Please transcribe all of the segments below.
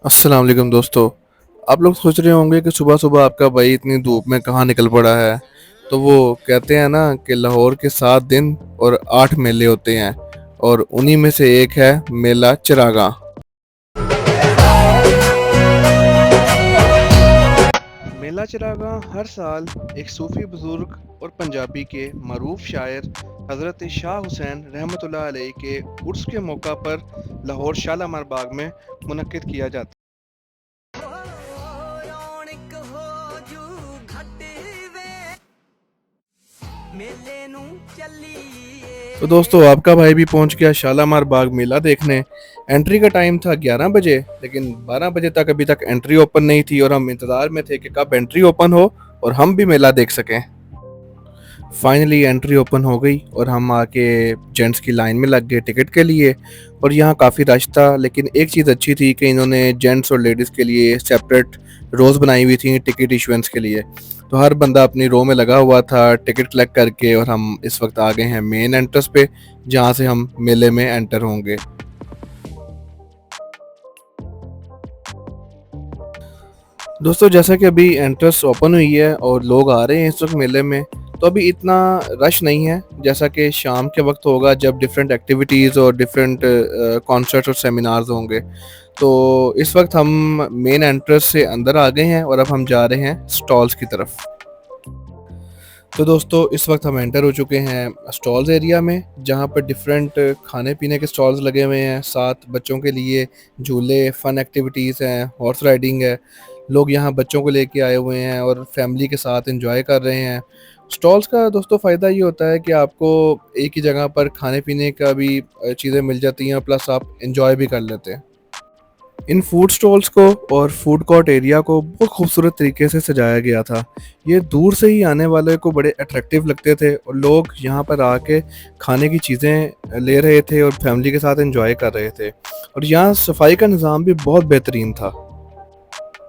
अस्सलाम वालेकुम दोस्तों। आप लोग सोच रहे होंगे कि सुबह सुबह आपका भाई इतनी धूप में कहाँ निकल पड़ा है। तो वो कहते हैं ना कि लाहौर के 7 दिन और 8 मेले होते हैं, और उन्हीं में से एक है मेला चिरागा। मेला चिरागा हर साल एक सूफी बुजुर्ग और पंजाबी के मरूफ शायर हज़रत शाह हुसैन रहमतुल्लाह अलैह के उर्स के मौका पर लाहौर शालामार बाग में मुनक्किद किया जाता है। तो दोस्तों, आपका भाई भी पहुंच गया शालामार बाग मेला देखने। एंट्री का टाइम था 11 बजे, लेकिन 12 बजे तक अभी तक एंट्री ओपन नहीं थी, और हम इंतज़ार में थे कि कब एंट्री ओपन हो और हम भी मेला देख सकें। फाइनली एंट्री ओपन हो गई और हम आके जेंट्स की लाइन में लग गए टिकट के लिए। और यहाँ काफ़ी रश था, लेकिन एक चीज़ अच्छी थी कि इन्होंने जेंट्स और लेडीज़ के लिए सेपरेट रोज़ बनाई हुई थी टिकट इशुएंस के लिए। तो हर बंदा अपनी रो में लगा हुआ था टिकट कलेक्ट करके, और हम इस वक्त आ गए हैं मेन एंट्रेंस पे, जहाँ से हम मेले में एंटर होंगे। दोस्तों, जैसा कि अभी एंट्रेंस ओपन हुई है और लोग आ रहे हैं इस वक्त मेले में, तो अभी इतना रश नहीं है जैसा कि शाम के वक्त होगा, जब डिफरेंट एक्टिविटीज़ और डिफरेंट कॉन्सर्ट्स और सेमिनार्स होंगे। तो इस वक्त हम मेन एंट्रेंस से अंदर आ गए हैं और अब हम जा रहे हैं स्टॉल्स की तरफ। तो दोस्तों, इस वक्त हम एंटर हो चुके हैं स्टॉल्स एरिया में, जहाँ पर डिफरेंट खाने पीने के स्टॉल्स लगे हुए हैं। साथ बच्चों के लिए झूले, फन एक्टिविटीज़ हैं, हॉर्स राइडिंग है। लोग यहाँ बच्चों को लेके आए हुए हैं और फैमिली के साथ एंजॉय कर रहे हैं। स्टॉल्स का दोस्तों फ़ायदा ये होता है कि आपको एक ही जगह पर खाने पीने का भी चीज़ें मिल जाती हैं, प्लस आप एंजॉय भी कर लेते हैं। इन फूड स्टॉल्स को और फूड कोर्ट एरिया को बहुत खूबसूरत तरीके से सजाया गया था। ये दूर से ही आने वाले को बड़े अट्रैक्टिव लगते थे, और लोग यहाँ पर आके खाने की चीज़ें ले रहे थे और फैमिली के साथ एंजॉय कर रहे थे। और यहाँ सफाई का निज़ाम भी बहुत बेहतरीन था।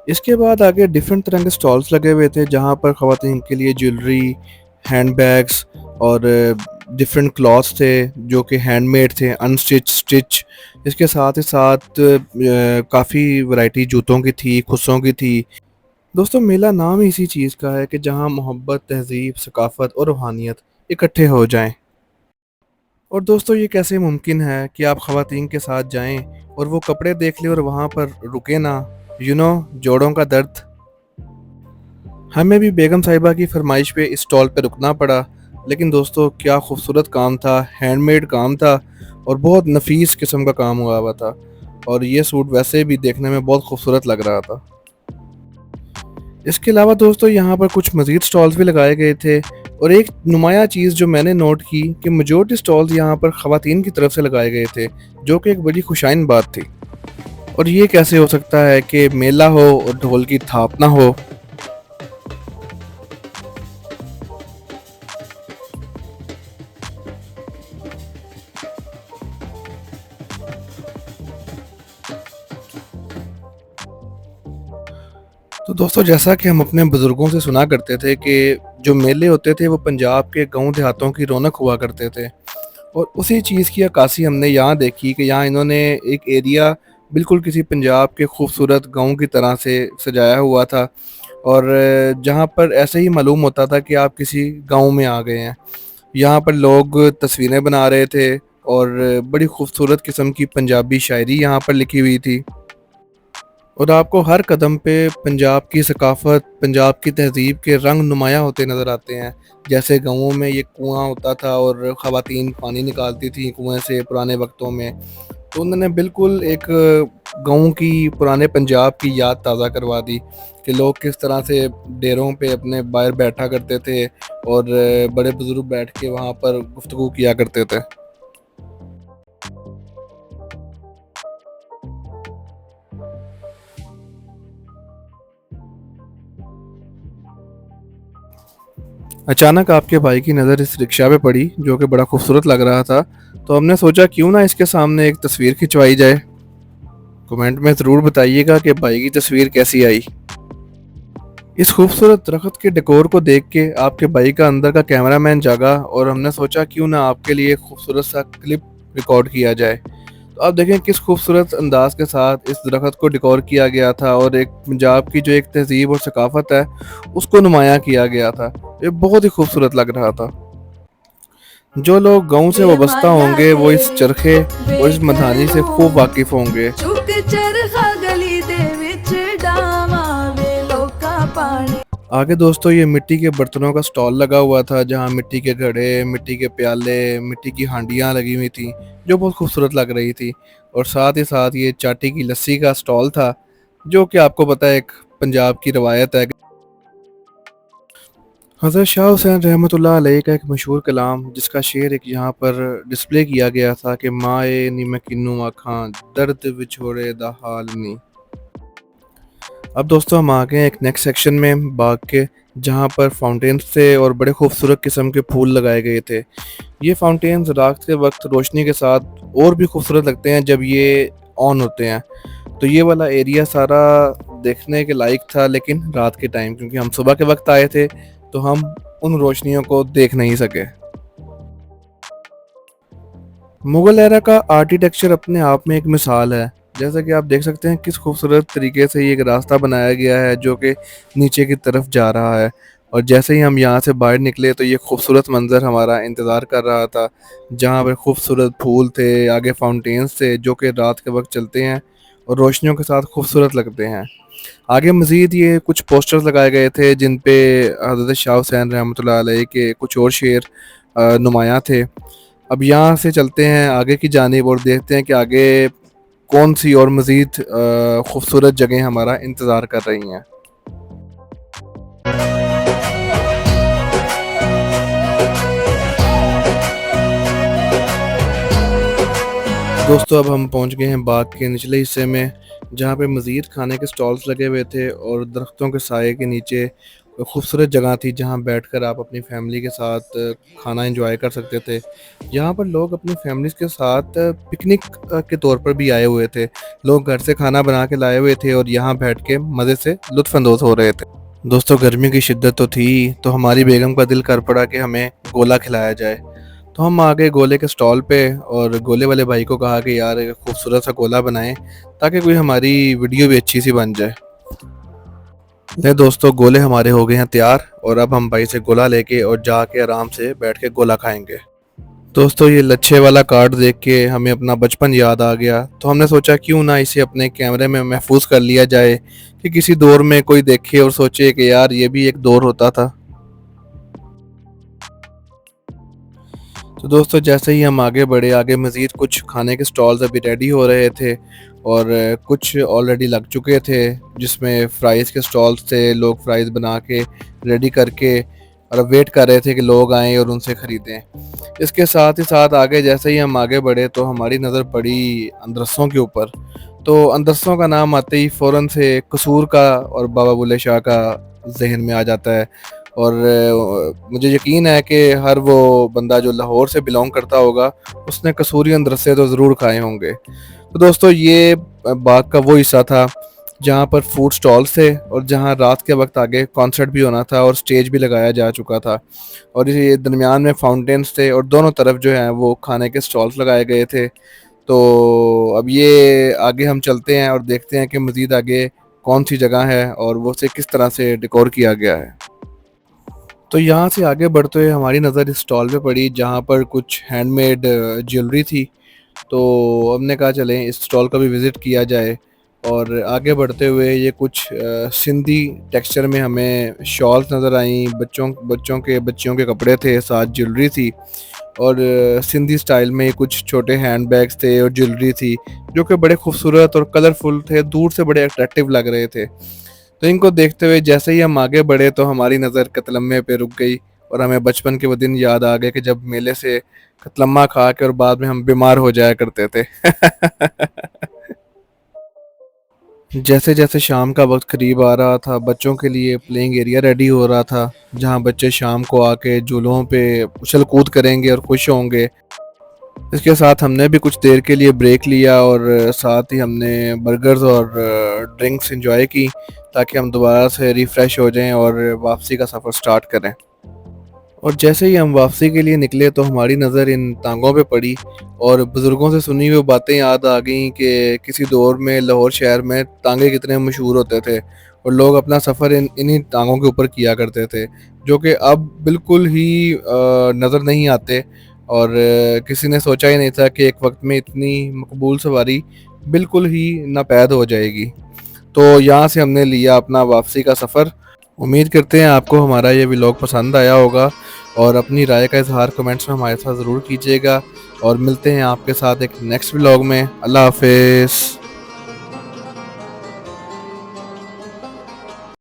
इसके बाद आगे डिफरेंट तरह के स्टॉल्स लगे हुए थे, जहाँ पर ख़वातीन के लिए ज्वेलरी, हैंडबैग्स और डिफरेंट क्लॉथ्स थे जो कि हैंडमेड थे, अनस्टिच, स्टिच। इसके साथ ही साथ काफ़ी वैरायटी जूतों की थी, खुस्सों की थी। दोस्तों, मेला नाम ही इसी चीज़ का है कि जहाँ मोहब्बत, तहज़ीब, सकाफ़त और रूहानियत इकट्ठे हो जाएं। और दोस्तों, ये कैसे मुमकिन है कि आप ख़वातीन के साथ जाएं और वो कपड़े देख लें और वहाँ पर रुके ना। जोड़ों का दर्द। हमें भी बेगम साहिबा की फरमाइश पे इस स्टॉल पे रुकना पड़ा। लेकिन दोस्तों, क्या खूबसूरत काम था, हैंडमेड काम था और बहुत नफीस किस्म का काम हुआ हुआ था। और ये सूट वैसे भी देखने में बहुत खूबसूरत लग रहा था। इसके अलावा दोस्तों, यहाँ पर कुछ मज़ीद स्टॉल्स भी लगाए गए थे। और एक नुमाया चीज़ जो मैंने नोट की कि मेजॉरिटी स्टॉल्स यहाँ पर ख़वातीन की तरफ से लगाए गए थे, जो कि एक बड़ी खुशाइन बात थी। और ये कैसे हो सकता है कि मेला हो और ढोल की थाप ना हो। तो दोस्तों, जैसा कि हम अपने बुज़ुर्गों से सुना करते थे कि जो मेले होते थे वो पंजाब के गाँव देहातों की रौनक हुआ करते थे। और उसी चीज़ की अक्कासी हमने यहाँ देखी कि यहाँ इन्होंने एक एरिया बिल्कुल किसी पंजाब के खूबसूरत गाँव की तरह से सजाया हुआ था। और जहाँ पर ऐसे ही मालूम होता था कि आप किसी गाँव में आ गए हैं। यहाँ पर लोग तस्वीरें बना रहे थे, और बड़ी खूबसूरत किस्म की पंजाबी शायरी यहाँ पर लिखी हुई थी। और आपको हर कदम पे पंजाब की सकाफ़त, पंजाब की तहज़ीब के रंग नुमायाँ होते नज़र आते हैं। जैसे गाँवों में ये कुआँ होता था और ख़वातीन पानी निकालती थी कुएँ से पुराने वक्तों में। तो उन्होंने बिल्कुल एक गाँव की, पुराने पंजाब की याद ताज़ा करवा दी कि लोग किस तरह से डेरों पे अपने बाहर बैठा करते थे और बड़े बुज़ुर्ग बैठ के वहाँ पर गुफ्तगू किया करते थे। अचानक आपके भाई की नज़र इस रिक्शा पे पड़ी, जो कि बड़ा खूबसूरत लग रहा था। तो हमने सोचा क्यों ना इसके सामने एक तस्वीर खिंचवाई जाए। कमेंट में ज़रूर बताइएगा कि भाई की तस्वीर कैसी आई। इस खूबसूरत दरख्त के डेकोर को देख के आपके भाई का अंदर का कैमरामैन जागा, और हमने सोचा क्यों ना आपके लिए खूबसूरत सा क्लिप रिकॉर्ड किया जाए। तो आप देखें किस खूबसूरत अंदाज के साथ इस दरख्त को डेकोर किया गया था और एक पंजाब की जो एक तहजीब और सकाफत है उसको नुमायाँ किया गया था। ये बहुत ही खूबसूरत लग रहा था। जो लोग गाँव से वाबस्ता बेमाला होंगे वो इस तेरी चरखे और इस मधानी से खूब बेघरों वाकिफ होंगे। चुक चरखा गली दे विच डावा वे लोका पानी। आगे दोस्तों ये मिट्टी के बर्तनों का स्टॉल लगा हुआ था जहाँ मिट्टी के घड़े, मिट्टी के प्याले, मिट्टी की हांडियाँ लगी हुई थी जो बहुत खूबसूरत लग रही थी। और साथ ही साथ ये चाटी की लस्सी का स्टॉल था जो कि आपको पता है एक पंजाब की रवायत है। हज़रत शाह हुसैन रहमतुल्लाह अलैह का एक मशहूर कलाम जिसका शेर एक यहाँ पर डिस्प्ले किया गया था कि माए नी मैं किन्नू आखां दर्द विछोड़े दा हाल नी। अब दोस्तों हम आ गए हैं एक नेक्स्ट सेक्शन में बाग के, जहाँ पर फाउंटेन्स थे और बड़े खूबसूरत किस्म के फूल लगाए गए थे। ये फाउंटेन्स रात के वक्त रोशनी के साथ और भी खूबसूरत लगते हैं जब ये ऑन होते हैं। तो ये वाला एरिया सारा देखने के लायक था, लेकिन रात के टाइम क्योंकि हम सुबह के वक्त आए थे तो हम उन रोशनियों को देख नहीं सके। मुगल एरा का आर्किटेक्चर अपने आप में एक मिसाल है। जैसा कि आप देख सकते हैं किस खूबसूरत तरीके से ये एक रास्ता बनाया गया है जो कि नीचे की तरफ जा रहा है। और जैसे ही हम यहाँ से बाहर निकले तो ये खूबसूरत मंजर हमारा इंतज़ार कर रहा था, जहाँ पर खूबसूरत फूल थे, आगे फाउंटेन्स थे जो कि रात के वक्त चलते हैं और रोशनियों के साथ खूबसूरत लगते हैं। आगे मज़ीद ये कुछ पोस्टर्स लगाए गए थे जिन पे हज़रत शाह हुसैन रहमतुल्लाह अलैह के कुछ और शेर नुमायाँ थे। अब यहाँ से चलते हैं आगे की जानिब और देखते हैं कि आगे कौन सी और मज़ीद खूबसूरत जगह हमारा इंतज़ार कर रही हैं। दोस्तों अब हम पहुंच गए हैं बाग के निचले हिस्से में, जहाँ पे मज़ीद खाने के स्टॉल्स लगे हुए थे और दरख्तों के साए के नीचे खूबसूरत जगह थी जहाँ बैठकर आप अपनी फैमिली के साथ खाना एंजॉय कर सकते थे। यहाँ पर लोग अपनी फैमिलीज़ के साथ पिकनिक के तौर पर भी आए हुए थे। लोग घर से खाना बना के लाए हुए थे और यहाँ बैठ के मज़े से लुत्फ़अंदोज़ हो रहे थे। दोस्तों गर्मी की शिद्दत तो थी, तो हमारी बेगम का दिल कर पड़ा कि हमें गोला खिलाया जाए। तो हम आ गए गोले के स्टॉल पे और गोले वाले भाई को कहा कि यार एक खूबसूरत सा गोला बनाएं ताकि कोई हमारी वीडियो भी अच्छी सी बन जाए। ले दोस्तों गोले हमारे हो गए हैं तैयार और अब हम भाई से गोला लेके और जाके आराम से बैठ के गोला खाएंगे। दोस्तों ये लच्छे वाला कार्ड देख के हमें अपना बचपन याद आ गया, तो हमने सोचा क्यों ना इसे अपने कैमरे में महफूज कर लिया जाए कि किसी दौर में कोई देखे और सोचे कि यार ये भी एक दौर होता था। तो दोस्तों जैसे ही हम आगे बढ़े, आगे मज़ीद कुछ खाने के स्टॉल्स अभी रेडी हो रहे थे और कुछ ऑलरेडी लग चुके थे, जिसमें फ़्राइज़ के स्टॉल्स थे। लोग फ़्राइज़ बना के रेडी करके और वेट कर रहे थे कि लोग आएँ और उनसे ख़रीदें। इसके साथ ही साथ आगे जैसे ही हम आगे बढ़े तो हमारी नज़र पड़ी अंदरसों के ऊपर। तो अंदरसों का नाम आते ही फ़ौरन से कसूर का और बाबा बुल्ले शाह का ज़हन में आ जाता है। और मुझे यकीन है कि हर वो बंदा जो लाहौर से बिलोंग करता होगा उसने कसूरी अंदरसे तो ज़रूर खाए होंगे। तो दोस्तों ये बाग का वो हिस्सा था जहाँ पर फूड स्टॉल्स थे और जहाँ रात के वक्त आगे कॉन्सर्ट भी होना था और स्टेज भी लगाया जा चुका था। और ये दरमियान में फाउंटेन्स थे और दोनों तरफ जो है वो खाने के स्टॉल्स लगाए गए थे। तो अब ये आगे हम चलते हैं और देखते हैं कि मज़ीद आगे कौन सी जगह है और वो उसे किस तरह से डेकोर किया गया है। तो यहाँ से आगे बढ़ते हुए हमारी नज़र इस स्टॉल पे पड़ी जहाँ पर कुछ हैंडमेड ज्वेलरी थी। तो हमने कहा चलें इस स्टॉल का भी विज़िट किया जाए। और आगे बढ़ते हुए ये कुछ सिंधी टेक्सचर में हमें शॉल्स नज़र आईं, बच्चियों के कपड़े थे, साथ ज्वेलरी थी। और सिंधी स्टाइल में कुछ छोटे हैंड बैग्स थे और ज्वेलरी थी जो कि बड़े खूबसूरत और कलरफुल थे, दूर से बड़े अट्रैक्टिव लग रहे थे। तो इनको देखते हुए जैसे ही हम आगे बढ़े तो हमारी नज़र कतलम्मे पे रुक गई और हमें बचपन के वो दिन याद आ गए कि जब मेले से कतलम्मा खा के और बाद में हम बीमार हो जाया करते थे। जैसे जैसे शाम का वक्त करीब आ रहा था, बच्चों के लिए प्लेइंग एरिया रेडी हो रहा था जहां बच्चे शाम को आके झूलों पे उछल कूद करेंगे और खुश होंगे। इसके साथ हमने भी कुछ देर के लिए ब्रेक लिया और साथ ही हमने बर्गर्स और ड्रिंक्स एंजॉय की ताकि हम दोबारा से रिफ़्रेश हो जाएं और वापसी का सफ़र स्टार्ट करें। और जैसे ही हम वापसी के लिए निकले तो हमारी नज़र इन टांगों पे पड़ी और बुज़ुर्गों से सुनी हुई बातें याद आ गईं कि किसी दौर में लाहौर शहर में टांगे कितने मशहूर होते थे और लोग अपना सफ़र इन्हीं टांगों के ऊपर किया करते थे, जो कि अब बिल्कुल ही नज़र नहीं आते। और किसी ने सोचा ही नहीं था कि एक वक्त में इतनी मकबूल सवारी बिल्कुल ही नापैद हो जाएगी। तो यहाँ से हमने लिया अपना वापसी का सफ़र। उम्मीद करते हैं आपको हमारा ये व्लॉग पसंद आया होगा और अपनी राय का इज़हार कमेंट्स में हमारे साथ ज़रूर कीजिएगा और मिलते हैं आपके साथ एक नेक्स्ट व्लॉग में। अल्लाह हाफ़िज़।